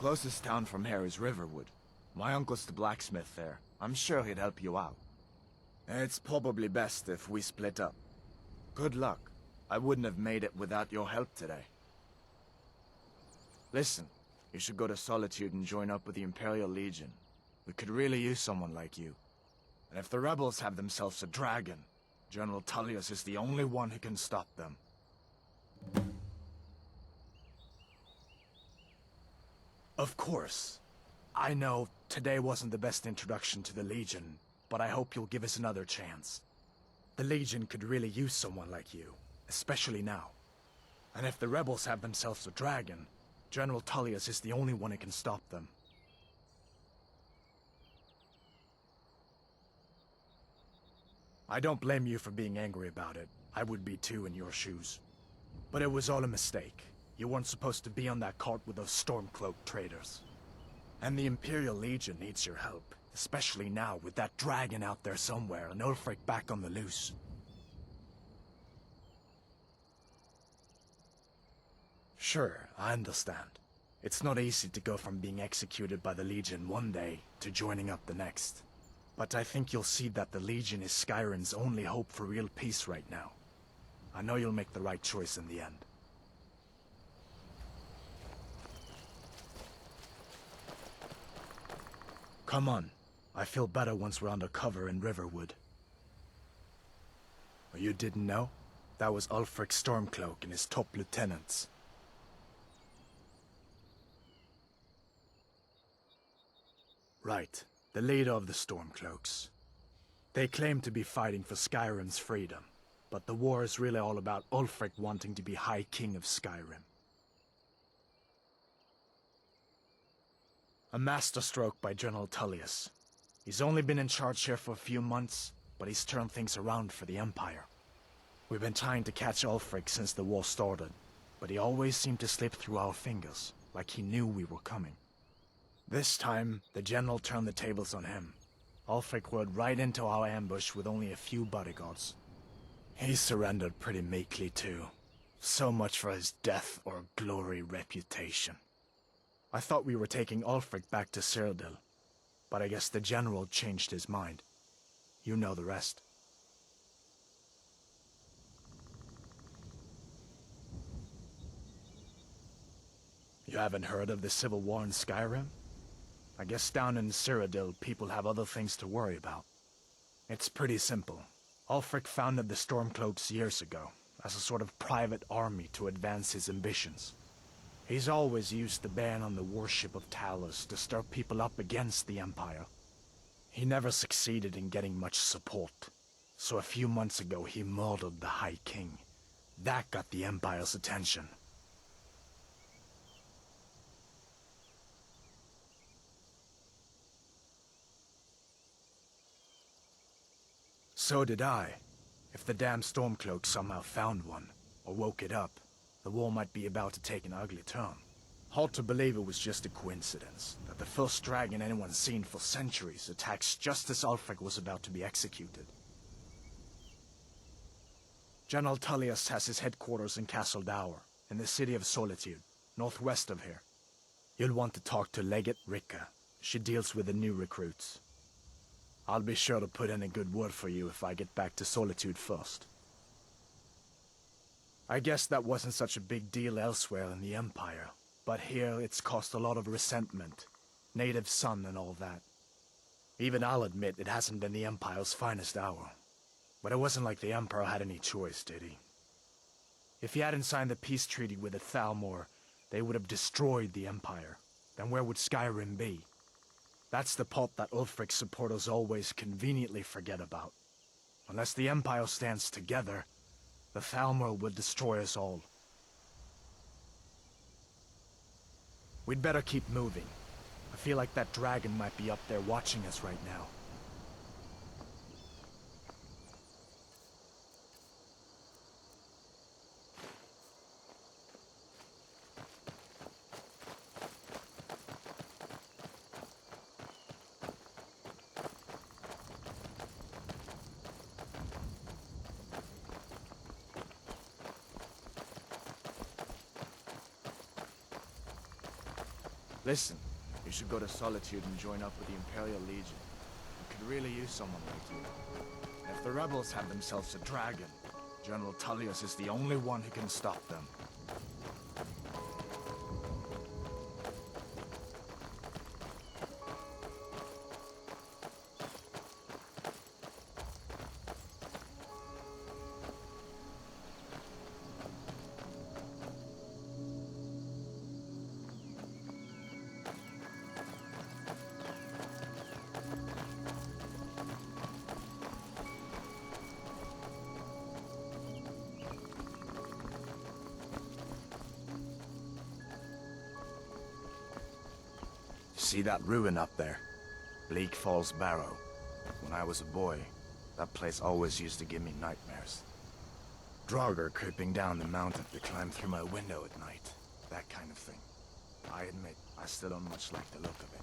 Closest town from here is Riverwood. My uncle's the blacksmith there. I'm sure he'd help you out. It's probably best if we split up. Good luck. I wouldn't have made it without your help today. Listen, you should go to Solitude and join up with the Imperial Legion. We could really use someone like you. And if the rebels have themselves a dragon, General Tullius is the only one who can stop them. Of course. I know today wasn't the best introduction to the Legion, but I hope you'll give us another chance. The Legion could really use someone like you, especially now. And if the rebels have themselves a dragon, General Tullius is the only one who can stop them. I don't blame you for being angry about it. I would be too in your shoes. But it was all a mistake. You weren't supposed to be on that cart with those Stormcloak traitors. And the Imperial Legion needs your help, especially now with that dragon out there somewhere and Ulfric back on the loose. Sure, I understand. It's not easy to go from being executed by the Legion one day to joining up the next. But I think you'll see that the Legion is Skyrim's only hope for real peace right now. I know you'll make the right choice in the end. Come on. I feel better once we're undercover in Riverwood. Oh, you didn't know? That was Ulfric Stormcloak and his top lieutenants. Right. The leader of the Stormcloaks. They claim to be fighting for Skyrim's freedom, but the war is really all about Ulfric wanting to be High King of Skyrim. A masterstroke by General Tullius. He's only been in charge here for a few months, but he's turned things around for the Empire. We've been trying to catch Ulfric since the war started, but he always seemed to slip through our fingers, like he knew we were coming. This time, the general turned the tables on him. Ulfric rode right into our ambush with only a few bodyguards. He surrendered pretty meekly too. So much for his death or glory reputation. I thought we were taking Ulfric back to Cyrodiil, but I guess the general changed his mind. You know the rest. You haven't heard of the civil war in Skyrim? I guess down in Cyrodiil, people have other things to worry about. It's pretty simple. Ulfric founded the Stormcloaks years ago, as a sort of private army to advance his ambitions. He's always used the ban on the worship of Talos to stir people up against the Empire. He never succeeded in getting much support, so a few months ago he murdered the High King. That got the Empire's attention. So did I. If the damn Stormcloak somehow found one, or woke it up, the war might be about to take an ugly turn. Hard to believe it was just a coincidence, that the first dragon anyone's seen for centuries attacks just as Ulfric was about to be executed. General Tullius has his headquarters in Castle Dower, in the city of Solitude, northwest of here. You'll want to talk to Legate Ricka. She deals with the new recruits. I'll be sure to put in a good word for you if I get back to Solitude first. I guess that wasn't such a big deal elsewhere in the Empire, but here it's caused a lot of resentment. Native son and all that. Even I'll admit it hasn't been the Empire's finest hour. But it wasn't like the Emperor had any choice, did he? If he hadn't signed the peace treaty with the Thalmor, they would have destroyed the Empire. Then where would Skyrim be? That's the part that Ulfric's supporters always conveniently forget about. Unless the Empire stands together, the Thalmor will destroy us all. We'd better keep moving. I feel like that dragon might be up there watching us right now. Listen, you should go to Solitude and join up with the Imperial Legion. We could really use someone like you. And if the rebels have themselves a dragon, General Tullius is the only one who can stop them. See that ruin up there? Bleak Falls Barrow. When I was a boy, that place always used to give me nightmares. Draugr creeping down the mountain to climb through my window at night. That kind of thing. I admit, I still don't much like the look of it.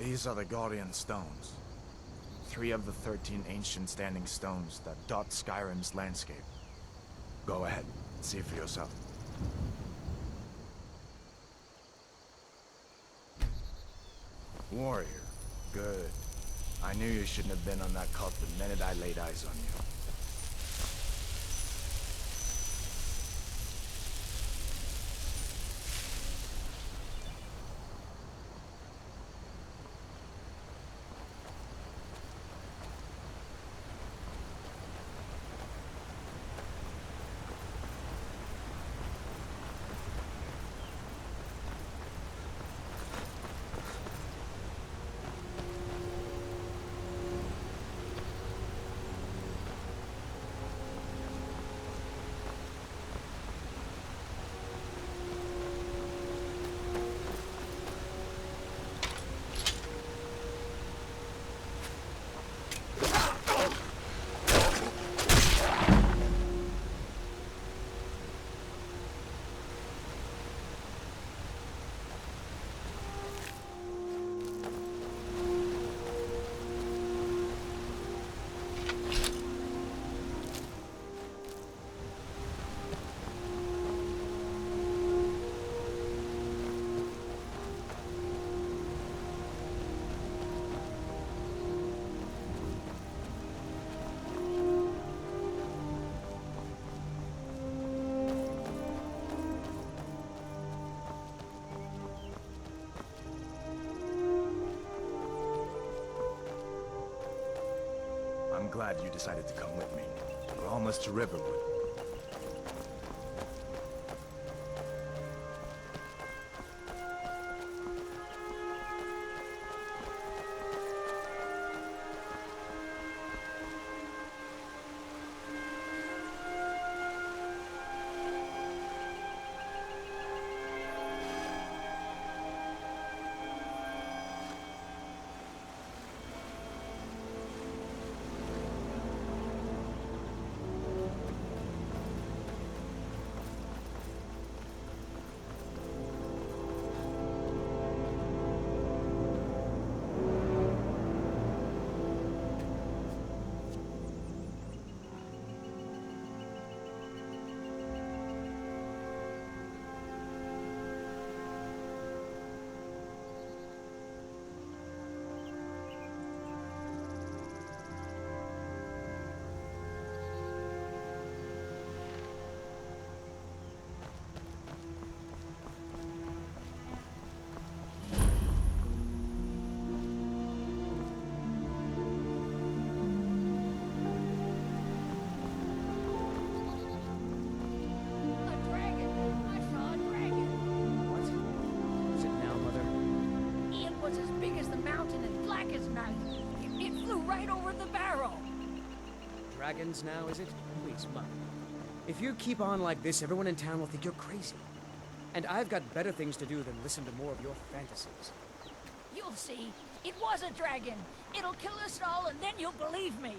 These are the Guardian Stones. 3 of the 13 ancient standing stones that dot Skyrim's landscape. Go ahead, see for yourself. Warrior. Good. I knew you shouldn't have been on that cult the minute I laid eyes on you. I'm glad you decided to come with me. We're almost to Riverwood. Dragons now, is it? Please, Mother. If you keep on like this, everyone in town will think you're crazy. And I've got better things to do than listen to more of your fantasies. You'll see. It was a dragon. It'll kill us all, and then you'll believe me.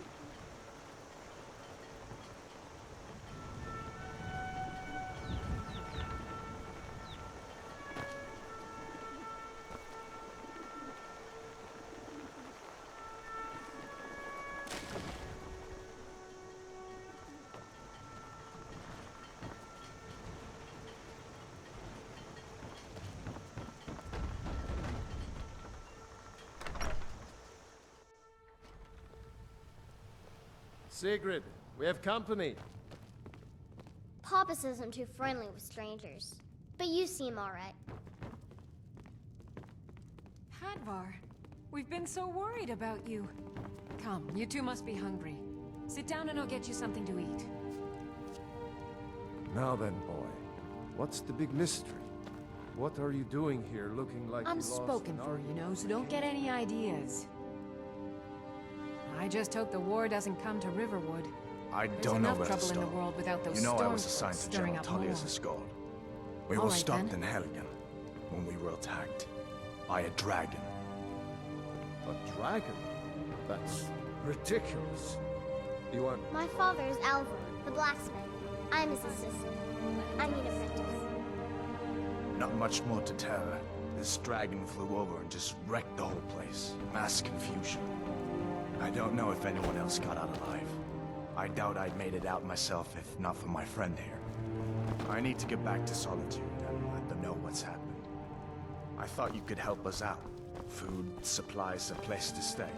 Sigrid, we have company. Papa says I'm too friendly with strangers. But you seem alright. Hadvar, we've been so worried about you. Come, you two must be hungry. Sit down and I'll get you something to eat. Now then, boy, what's the big mystery? What are you doing here looking like I'm you lost spoken an for, you know, so argument? don't get any ideas. I just hope the war doesn't come to Riverwood. I There's don't know enough where to trouble in start. the world without those You know I was stormcloaks assigned to stirring General up Tully as more. a escort. We All were right, stopped then. in Helgen when we were attacked by a dragon. A dragon? That's ridiculous. You want... My father is Alvar, the blacksmith. I'm his assistant. I need a apprentice. Not much more to tell. This dragon flew over and just wrecked the whole place. Mass confusion. I don't know if anyone else got out alive. I doubt I'd made it out myself if not for my friend here. I need to get back to Solitude and let them know what's happened. I thought you could help us out. Food, supplies, a place to stay.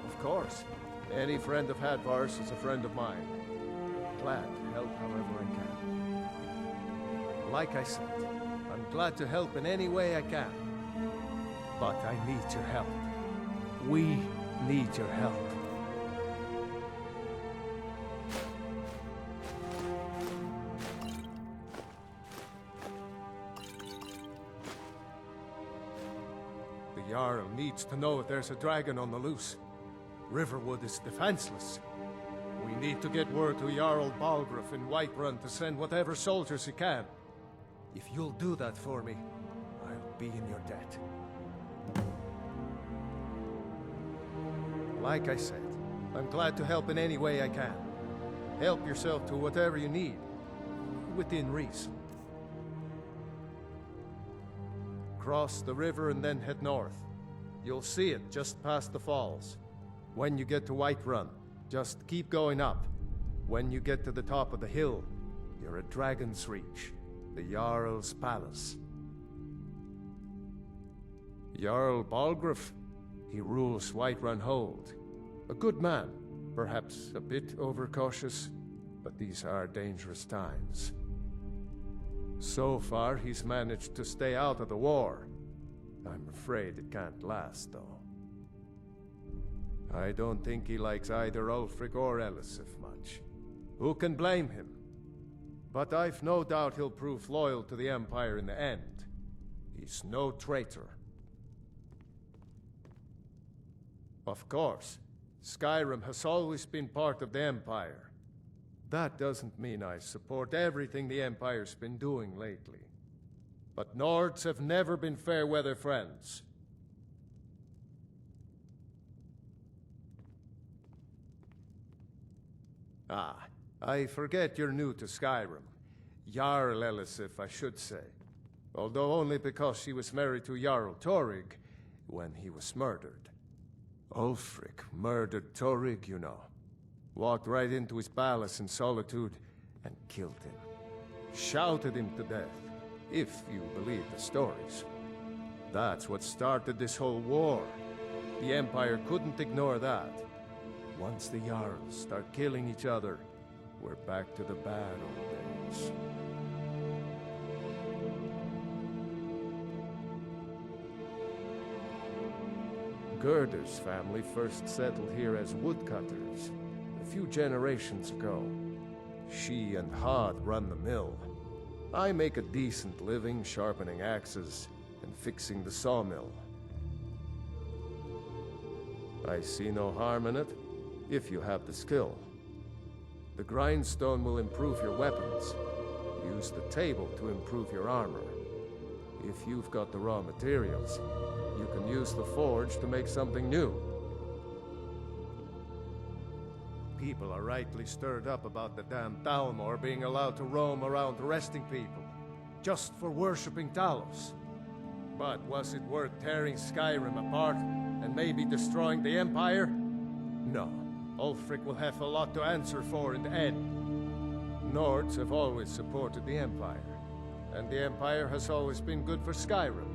Of course. Any friend of Hadvar's is a friend of mine. Glad to help however I can. Like I said, I'm glad to help in any way I can. But I need your help. We need your help. The Jarl needs to know if there's a dragon on the loose. Riverwood is defenseless. We need to get word to Jarl Balgruuf in Whiterun to send whatever soldiers he can. If you'll do that for me, I'll be in your debt. Like I said, I'm glad to help in any way I can. Help yourself to whatever you need, within reason. Cross the river and then head north. You'll see it just past the falls. When you get to Whiterun, just keep going up. When you get to the top of the hill, you're at Dragon's Reach, the Jarl's palace. Jarl Balgruuf, he rules Whiterun Hold. A good man, perhaps a bit overcautious, but these are dangerous times. So far, he's managed to stay out of the war. I'm afraid it can't last, though. I don't think he likes either Ulfric or Elisif much. Who can blame him? But I've no doubt he'll prove loyal to the Empire in the end. He's no traitor. Of course, Skyrim has always been part of the Empire. That doesn't mean I support everything the Empire's been doing lately. But Nords have never been fair-weather friends. Ah, I forget you're new to Skyrim. Jarl Elisif, I should say. Although only because she was married to Jarl Torygg when he was murdered. Ulfric murdered Torygg, you know. Walked right into his palace in Solitude and killed him. Shouted him to death, if you believe the stories. That's what started this whole war. The Empire couldn't ignore that. Once the Jarls start killing each other, we're back to the bad old days. Gerder's family first settled here as woodcutters a few generations ago. She and Hod run the mill. I make a decent living sharpening axes and fixing the sawmill. I see no harm in it, if you have the skill. The grindstone will improve your weapons. Use the table to improve your armor. If you've got the raw materials, you can use the forge to make something new. People are rightly stirred up about the damn Thalmor being allowed to roam around arresting people, just for worshipping Talos. But was it worth tearing Skyrim apart and maybe destroying the Empire? No. Ulfric will have a lot to answer for in the end. Nords have always supported the Empire, and the Empire has always been good for Skyrim.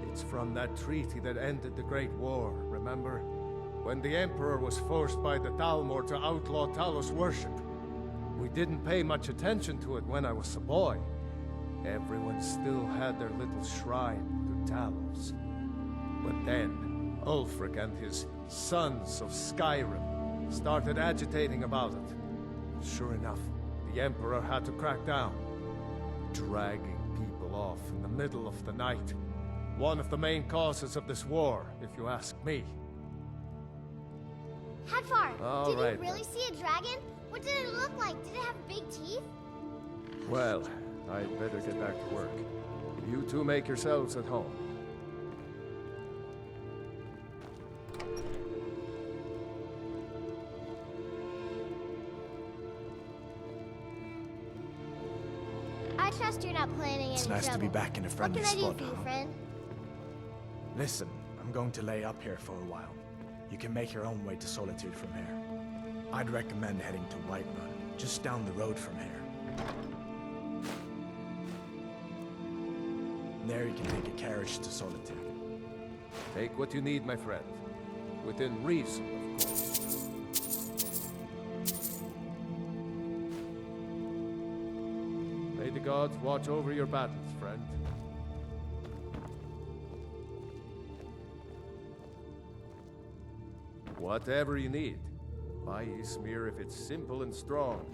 It's from that treaty that ended the Great War, remember? When the Emperor was forced by the Thalmor to outlaw Talos worship. We didn't pay much attention to it when I was a boy. Everyone still had their little shrine to Talos. But then, Ulfric and his Sons of Skyrim started agitating about it. Sure enough, the Emperor had to crack down, dragging people off in the middle of the night. One of the main causes of this war, if you ask me. Hadvar, All did right, you really see a dragon? What did it look like? Did it have big teeth? Well, I'd better get back to work. You two make yourselves at home. I trust you're not planning any It's nice to be trouble. back in a What friendly can I do spot, for you, huh? friend? Listen, I'm going to lay up here for a while. You can make your own way to Solitude from here. I'd recommend heading to Whiterun, just down the road from here. There you can take a carriage to Solitude. Take what you need, my friend. Within reason, of course. May the gods watch over your battles, friend. Whatever you need. Buy Ysmir if it's simple and strong.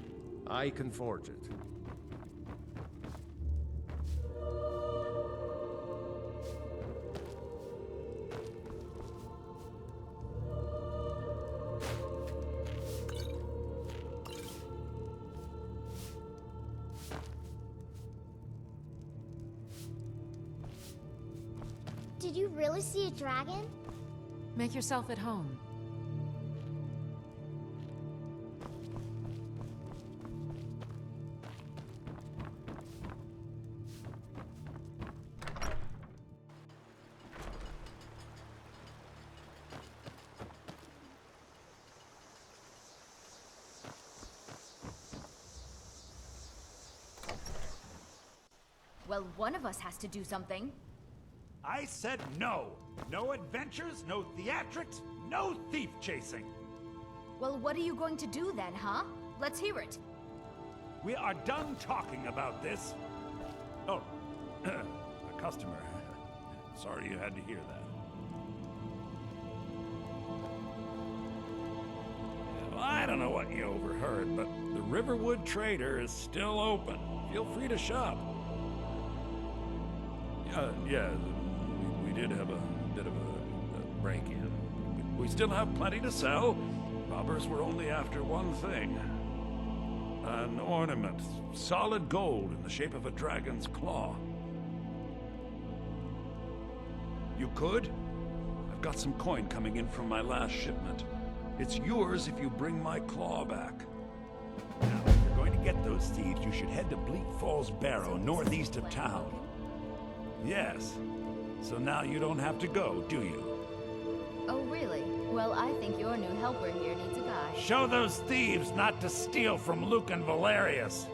I can forge it. Did you really see a dragon? Make yourself at home. Well, one of us has to do something. I said no. No adventures, no theatrics, no thief chasing. Well, what are you going to do then, huh? Let's hear it. We are done talking about this. Oh, a customer. Sorry you had to hear that. Well, I don't know what you overheard, but the Riverwood Trader is still open. Feel free to shop. Yeah, we did have a bit of a break-in. We still have plenty to sell. Robbers were only after one thing. An ornament, solid gold in the shape of a dragon's claw. You could? I've got some coin coming in from my last shipment. It's yours if you bring my claw back. Now, if you're going to get those thieves, you should head to Bleak Falls Barrow, northeast of town. Yes. So now you don't have to go, do you? Oh, really? Well, I think your new helper here needs a guy. Show those thieves not to steal from Luke and Valerius.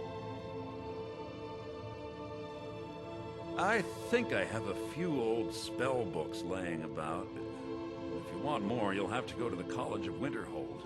I think I have a few old spell books laying about. If you want more, you'll have to go to the College of Winterhold.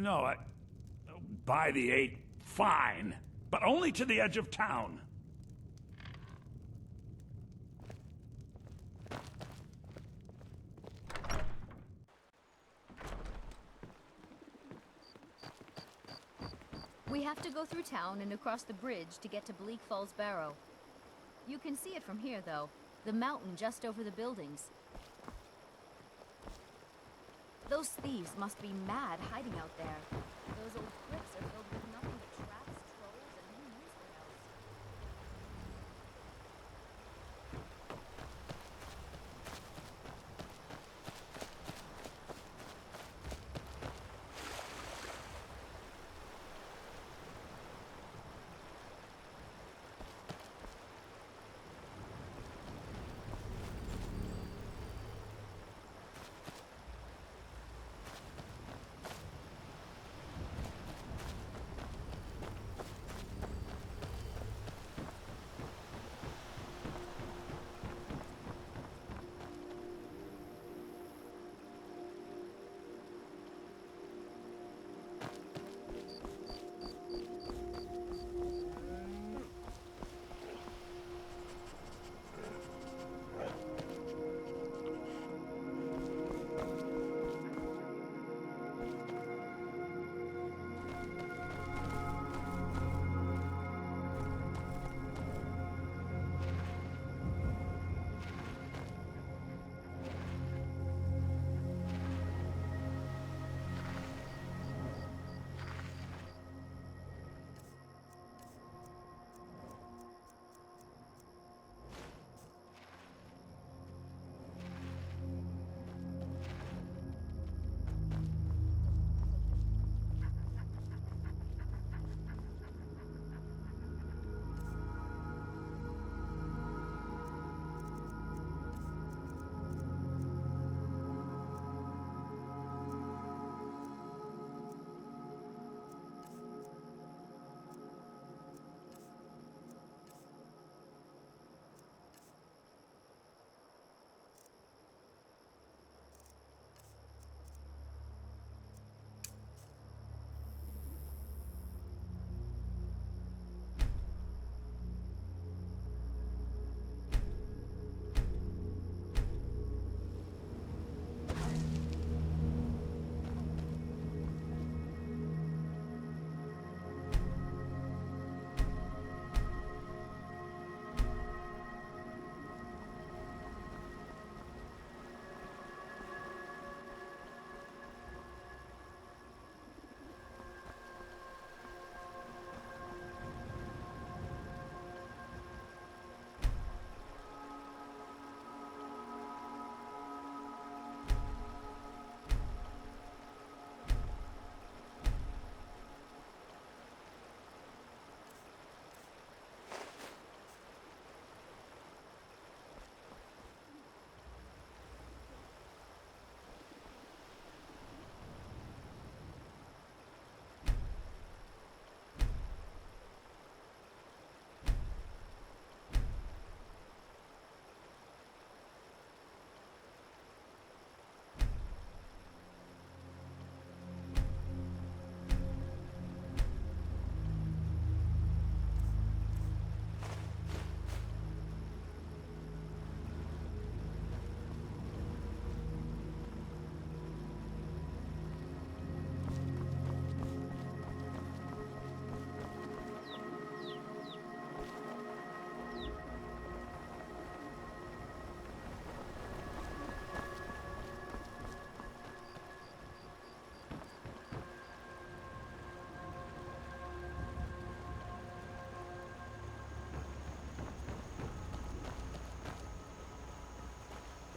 No, by the 8, fine. But only to the edge of town. We have to go through town and across the bridge to get to Bleak Falls Barrow. You can see it from here, though. The mountain just over the buildings. Those thieves must be mad hiding out there. Those old crypts are filled with nothing but traps, trolls, and who knows what else.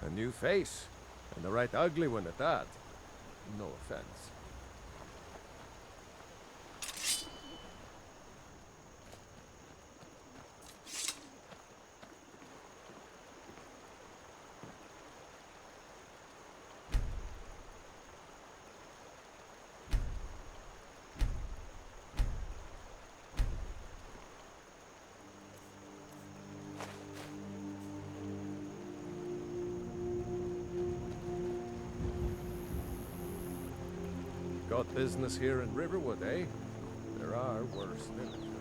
A new face, and a right ugly one at that. No offense. Got business here in Riverwood, eh? There are worse than it.